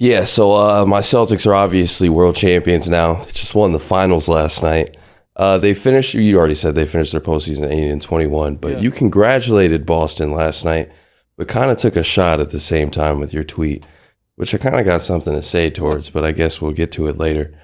Yeah, so my Celtics are obviously world champions now. They just won the finals last night. They finished, you already said they finished their postseason 80-21, but you congratulated Boston last night, but kind of took a shot at the same time with your tweet, which I kind of got something to say towards, but I guess we'll get to it later.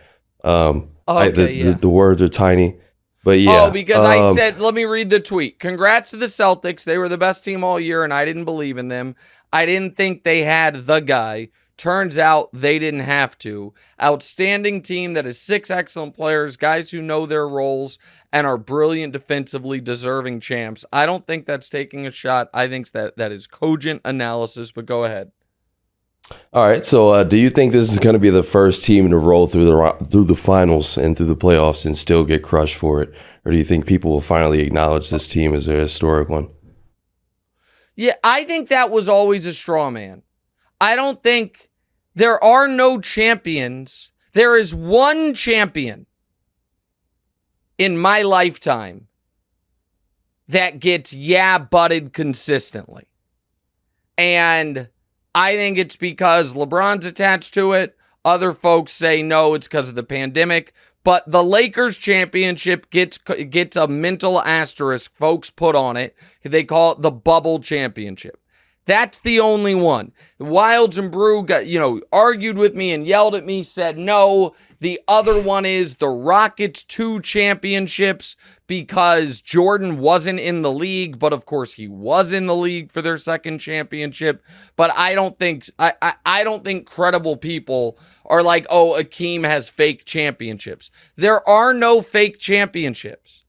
The words are tiny, but yeah. Oh, because I said, let me read the tweet. Congrats to the Celtics. They were the best team all year, and I didn't believe in them. I didn't think they had the guy. Turns out they didn't have to. Outstanding team that has 6 excellent players, guys who know their roles and are brilliant defensively, deserving champs. I don't think that's taking a shot. I think that is cogent analysis, but go ahead. All right, so do you think this is going to be the first team to roll through the finals and through the playoffs and still get crushed for it? Or do you think people will finally acknowledge this team as a historic one? Yeah, I think that was always a straw man. I don't think there are no champions. There is one champion in my lifetime that gets butted consistently. And I think it's because LeBron's attached to it. Other folks say no, it's because of the pandemic. But the Lakers championship gets a mental asterisk folks put on it. They call it the bubble championship. That's the only one. Wilds and Brew argued with me and yelled at me, said no. The other one is the Rockets 2 championships because Jordan wasn't in the league, but of course he was in the league for their second championship. But I don't think credible people are like, oh, Akeem has fake championships. There are no fake championships.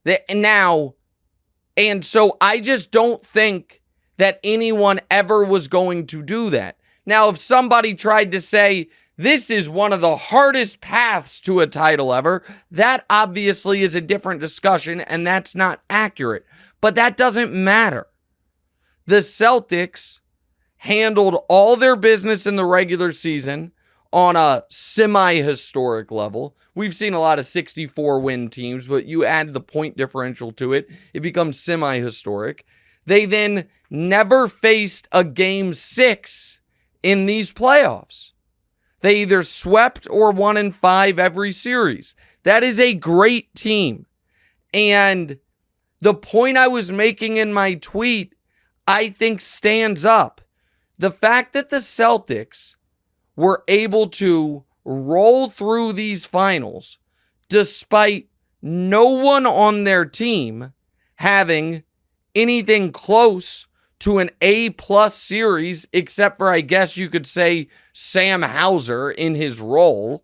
And so I just don't think that anyone ever was going to do that. Now, if somebody tried to say, this is one of the hardest paths to a title ever, that obviously is a different discussion, and that's not accurate. But that doesn't matter. The Celtics handled all their business in the regular season on a semi-historic level. We've seen a lot of 64-win teams, but you add the point differential to it, it becomes semi-historic. They then never faced a game 6 in these playoffs. They either swept or won in 5 every series. That is a great team. And the point I was making in my tweet, I think stands up. The fact that the Celtics were able to roll through these finals despite no one on their team having anything close to an A+ series, except for, I guess you could say, Sam Hauser in his role,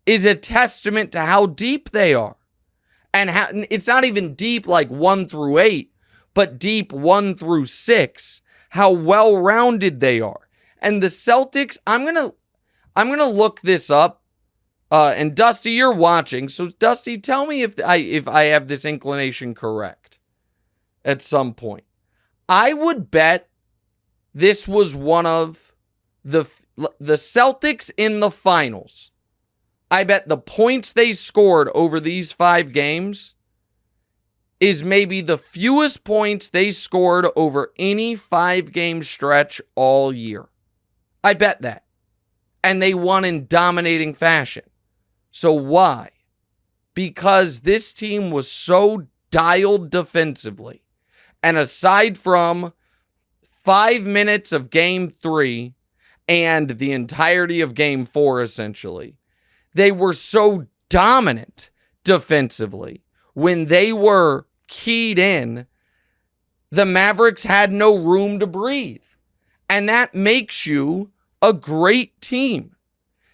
is a testament to how deep they are. And how it's not even deep like 1 through 8, but deep 1 through 6, how well-rounded they are. And the Celtics, I'm gonna look this up. And Dusty, you're watching, so Dusty, tell me if I have this inclination correct at some point. I would bet this was one of the Celtics in the finals. I bet the points they scored over these 5 games is maybe the fewest points they scored over any 5-game stretch all year. I bet that. And they won in dominating fashion. So why? Because this team was so dialed defensively. And aside from 5 minutes of game 3 and the entirety of game 4, essentially, they were so dominant defensively. When they were keyed in, the Mavericks had no room to breathe. And that makes you a great team.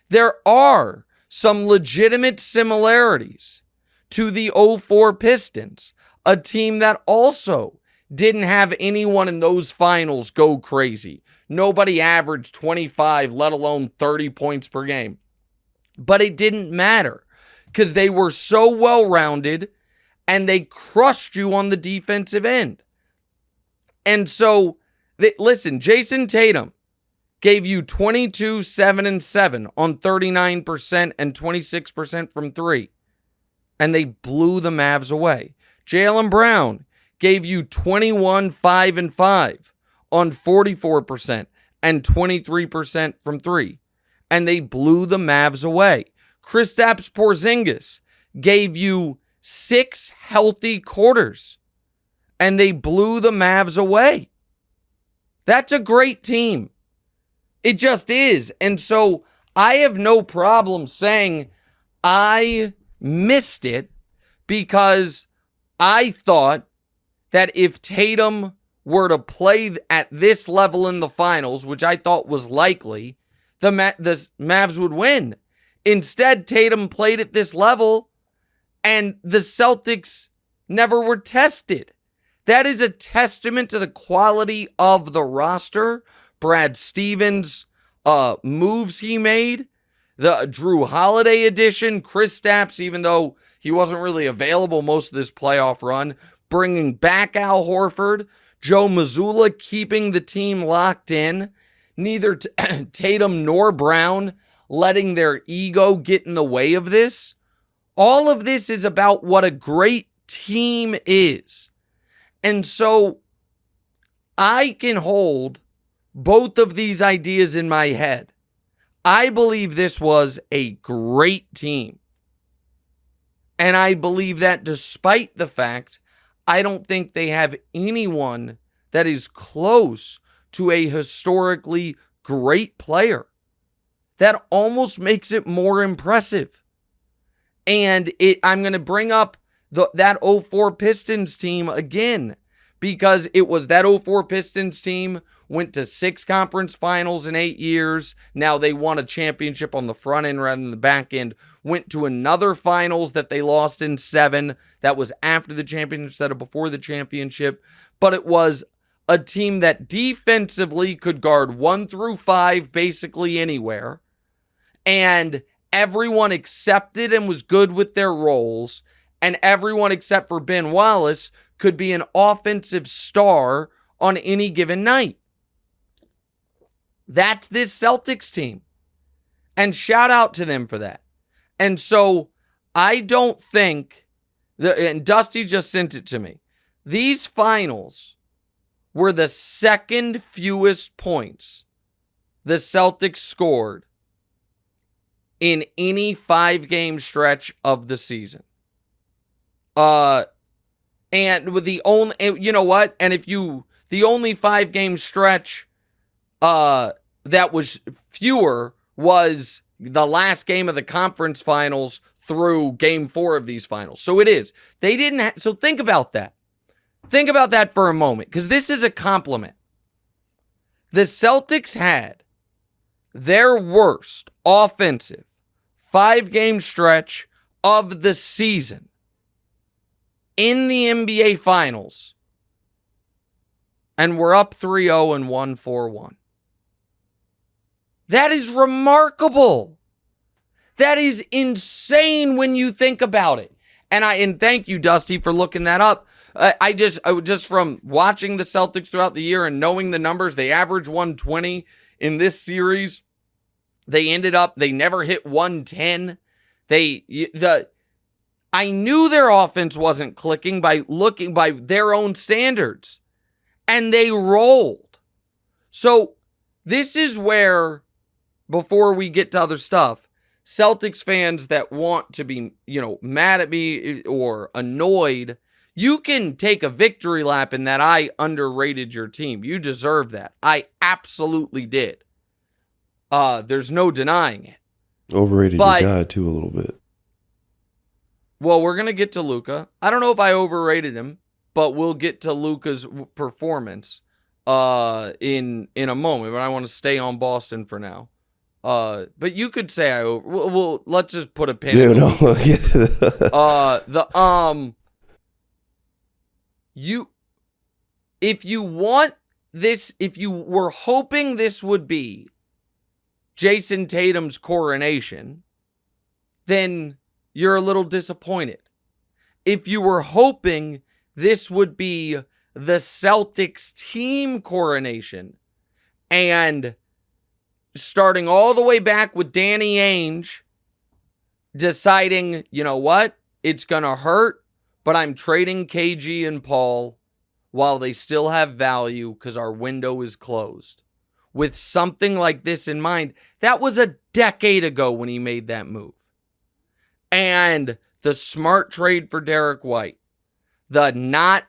There are some legitimate similarities to the 04 Pistons, a team that also didn't have anyone in those finals go crazy. Nobody averaged 25, let alone 30 points per game. But it didn't matter because they were so well-rounded and they crushed you on the defensive end. And so, listen, Jason Tatum gave you 22, 7, and 7 on 39% and 26% from 3. And they blew the Mavs away. Jaylen Brown gave you 21, 5, and 5 on 44% and 23% from three. And they blew the Mavs away. Kristaps Porzingis gave you 6 healthy quarters, and they blew the Mavs away. That's a great team. It just is. And so I have no problem saying I missed it because I thought that if Tatum were to play at this level in the finals, which I thought was likely, the Mavs would win. Instead, Tatum played at this level, and the Celtics never were tested. That is a testament to the quality of the roster. Brad Stevens' moves he made, the Drew Holiday addition, Kristaps, even though he wasn't really available most of this playoff run, bringing back Al Horford, Joe Mazzulla keeping the team locked in, neither Tatum nor Brown letting their ego get in the way of this. All of this is about what a great team is. And so I can hold both of these ideas in my head. I believe this was a great team. And I believe that despite the fact I don't think they have anyone that is close to a historically great player. That almost makes it more impressive. And I'm going to bring up that 04 Pistons team again, because it was that 04 Pistons team went to 6 conference finals in 8 years. Now they won a championship on the front end rather than the back end. Went to another finals that they lost in 7. That was after the championship instead of before the championship. But it was a team that defensively could guard 1 through 5 basically anywhere. And everyone accepted and was good with their roles. And everyone except for Ben Wallace could be an offensive star on any given night. That's this Celtics team. And shout out to them for that. And so I don't think, and Dusty just sent it to me, these finals were the second fewest points the Celtics scored in any 5-game stretch of the season. And with the only, you know what? And the only 5-game stretch that was fewer was the last game of the conference finals through game 4 of these finals. So it is. They didn't so think about that. Think about that for a moment, because this is a compliment. The Celtics had their worst offensive 5-game stretch of the season in the NBA Finals, and we're up 3-0 and won 4-1. That is remarkable. That is insane when you think about it. And thank you, Dusty, for looking that up. I just from watching the Celtics throughout the year and knowing the numbers, they averaged 120 in this series. They never hit 110. I knew their offense wasn't clicking by looking by their own standards, and they rolled. So this is where, before we get to other stuff, Celtics fans that want to be, mad at me or annoyed, you can take a victory lap in that I underrated your team. You deserve that. I absolutely did. There's no denying it. Overrated your guy too a little bit. Well, we're going to get to Luka. I don't know if I overrated him, but we'll get to Luka's performance in a moment. But I want to stay on Boston for now. But you could say well, let's just put a pin in it. If you want this, if you were hoping this would be Jason Tatum's coronation, then you're a little disappointed. If you were hoping this would be the Celtics team coronation, and starting all the way back with Danny Ainge deciding, you know what, it's going to hurt, but I'm trading KG and Paul while they still have value because our window is closed. with something like this in mind. That was a decade ago when he made that move. And the smart trade for Derek White, the not,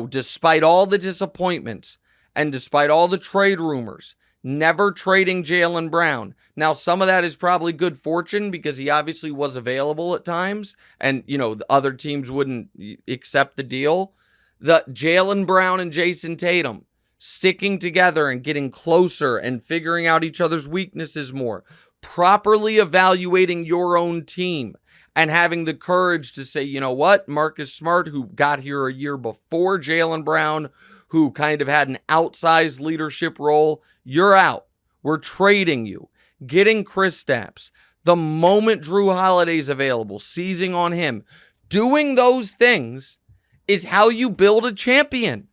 despite all the disappointments and despite all the trade rumors, never trading Jaylen Brown. Now, some of that is probably good fortune because he obviously was available at times and, the other teams wouldn't accept the deal. The Jaylen Brown and Jason Tatum sticking together and getting closer and figuring out each other's weaknesses more, properly evaluating your own team and having the courage to say, you know what, Marcus Smart, who got here a year before Jaylen Brown, who kind of had an outsized leadership role, you're out. We're trading you. Getting Kristaps. The moment Drew Holiday's available, seizing on him. Doing those things is how you build a champion.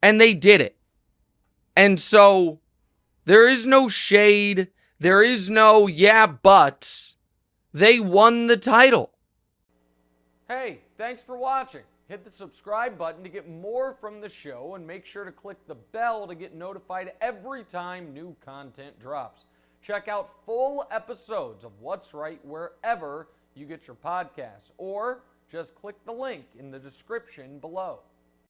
And they did it. And so there is no shade. There is no, but they won the title. Hey, thanks for watching. Hit the subscribe button to get more from the show and make sure to click the bell to get notified every time new content drops. Check out full episodes of What's Right wherever you get your podcasts, or just click the link in the description below.